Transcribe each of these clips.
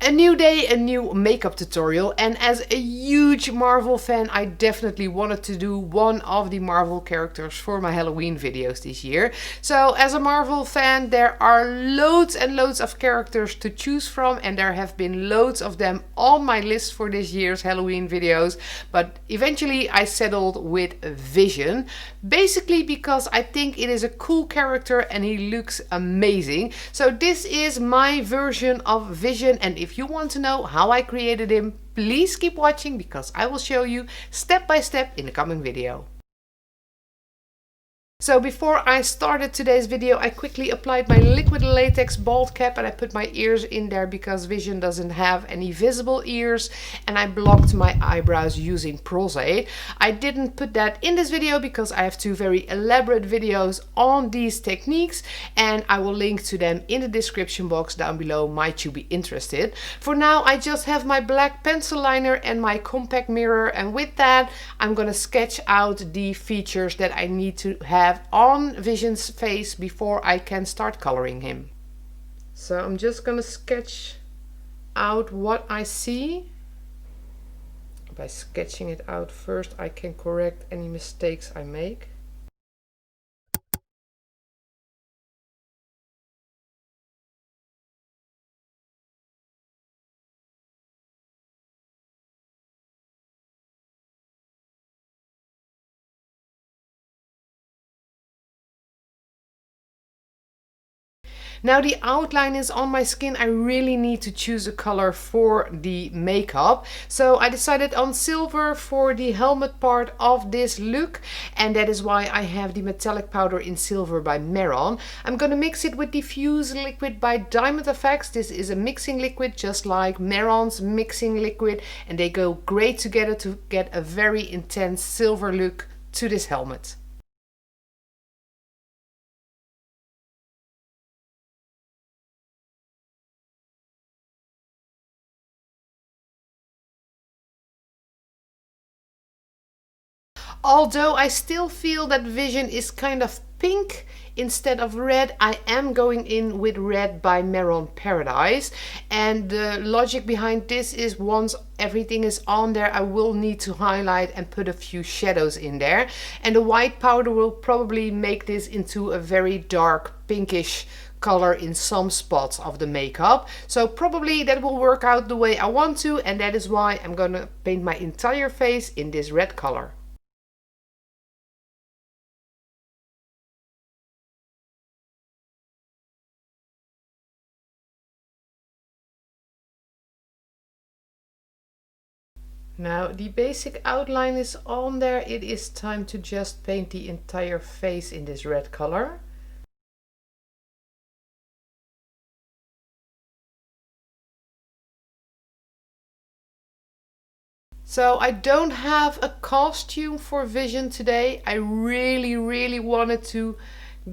A new day, a new makeup tutorial, and as a huge Marvel fan, I definitely wanted to do one of the Marvel characters for my Halloween videos this year. So as a Marvel fan, there are loads and loads of characters to choose from, and there have been loads of them on my list for this year's Halloween videos, but eventually I settled with Vision, basically because I think it is a cool character and he looks amazing. So this is my version of Vision, and if you want to know how I created him, please keep watching because I will show you step by step in the coming video. So before I started today's video, I quickly applied my liquid latex bald cap and I put my ears in there because Vision doesn't have any visible ears, and I blocked my eyebrows using Pros-Aid. I didn't put that in this video because I have two very elaborate videos on these techniques, and I will link to them in the description box down below might you be interested. For now, I just have my black pencil liner and my compact mirror, and with that I'm gonna sketch out the features that I need to have on Vision's face before I can start coloring him. So I'm just gonna sketch out what I see. By sketching it out first, I can correct any mistakes I make. Now the outline is on my skin. I really need to choose a color for the makeup. So I decided on silver for the helmet part of this look, and that is why I have the metallic powder in silver by Meron. I'm gonna mix it with diffused liquid by Diamond Effects. This is a mixing liquid just like Meron's mixing liquid, and they go great together to get a very intense silver look to this helmet. Although I still feel that Vision is kind of pink instead of red, I am going in with red by Meron Paradise. And the logic behind this is once everything is on there, I will need to highlight and put a few shadows in there. And the white powder will probably make this into a very dark pinkish color in some spots of the makeup. So probably that will work out the way I want to, and that is why I'm gonna paint my entire face in this red color. Now the basic outline is on there. It is time to just paint the entire face in this red color. So I don't have a costume for Vision today. I really wanted to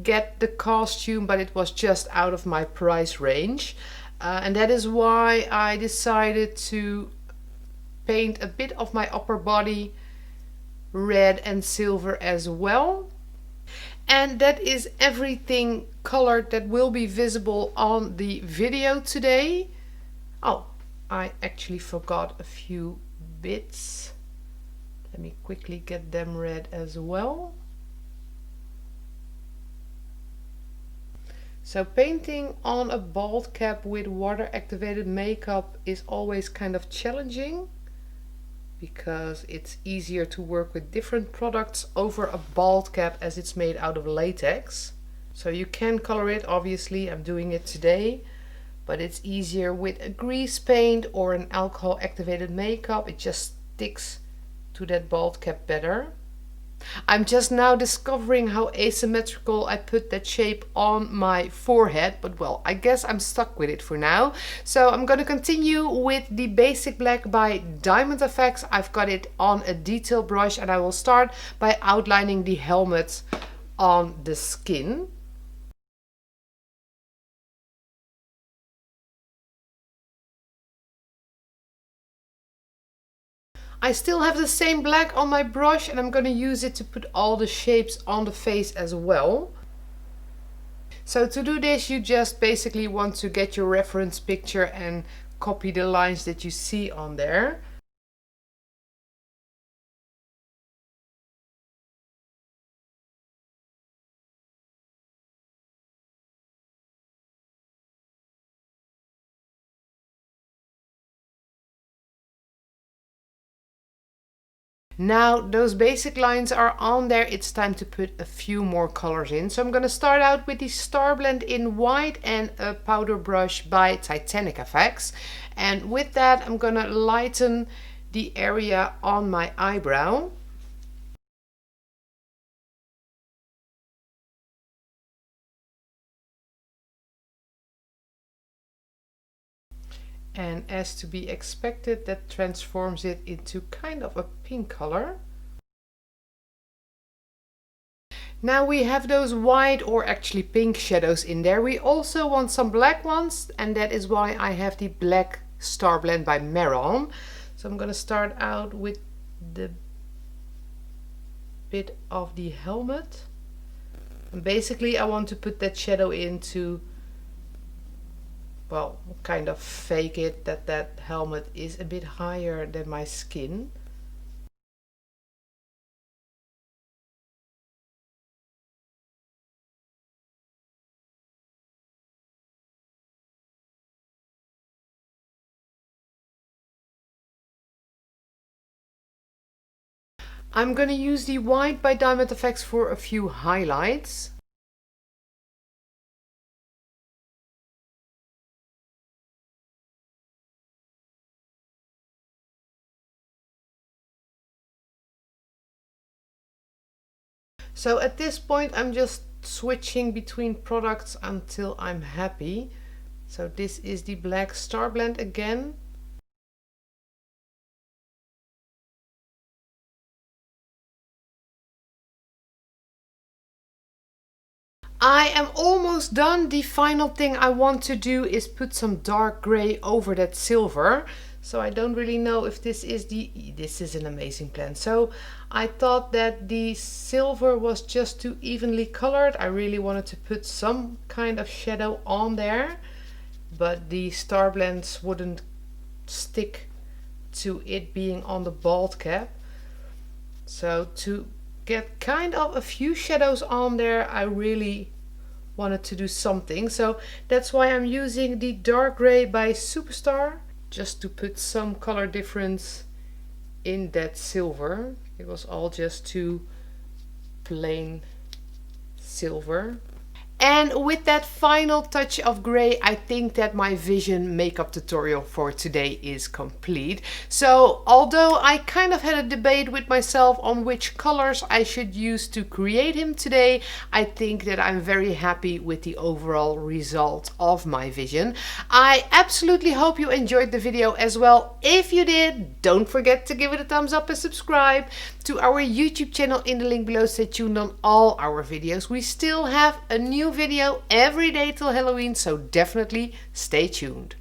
get the costume, but it was just out of my price range. And that is why I decided to paint a bit of my upper body red and silver as well. And that is everything colored that will be visible on the video today. Oh, I actually forgot a few bits. Let me quickly get them red as well. So painting on a bald cap with water activated makeup is always kind of challenging, because it's easier to work with different products over a bald cap as it's made out of latex. So you can color it, obviously I'm doing it today, but it's easier with a grease paint or an alcohol activated makeup. It just sticks to that bald cap better. I'm just now discovering how asymmetrical I put that shape on my forehead, but well, I guess I'm stuck with it for now. So I'm going to continue with the basic black by Diamond Effects. I've got it on a detail brush, and I will start by outlining the helmet on the skin. I still have the same black on my brush, and I'm going to use it to put all the shapes on the face as well. So to do this, you just basically want to get your reference picture and copy the lines that you see on there. Now those basic lines are on there, it's time to put a few more colors in. So I'm going to start out with the Star Blend in white and a powder brush by Titanic FX. And with that I'm going to lighten the area on my eyebrow. And as to be expected, that transforms it into kind of a pink color. Now we have those white or actually pink shadows in there. We also want some black ones, and that is why I have the black Star Blend by Meron. So I'm going to start out with the bit of the helmet. And basically I want to put that shadow in to, well, kind of fake it that that helmet is a bit higher than my skin. I'm going to use the white by Diamond Effects for a few highlights. So at this point I'm just switching between products until I'm happy. So this is the black Star Blend again. I am almost done. The final thing I want to do is put some dark gray over that silver. So I don't really know if this is an amazing plan. So I thought that the silver was just too evenly colored. I really wanted to put some kind of shadow on there, but the Star Blends wouldn't stick to it being on the bald cap. So to get kind of a few shadows on there, I really wanted to do something. So that's why I'm using the dark gray by Superstar, just to put some color difference in that silver. It was all just too plain silver. And with that final touch of gray, I think that my vision makeup tutorial for today is complete. So although I kind of had a debate with myself on which colors I should use to create him today, I think that I'm very happy with the overall result of my vision. I absolutely hope you enjoyed the video as well. If you did, don't forget to give it a thumbs up and subscribe to our YouTube channel in the link below. Stay tuned on all our videos. We still have a new video every day till Halloween, so definitely stay tuned.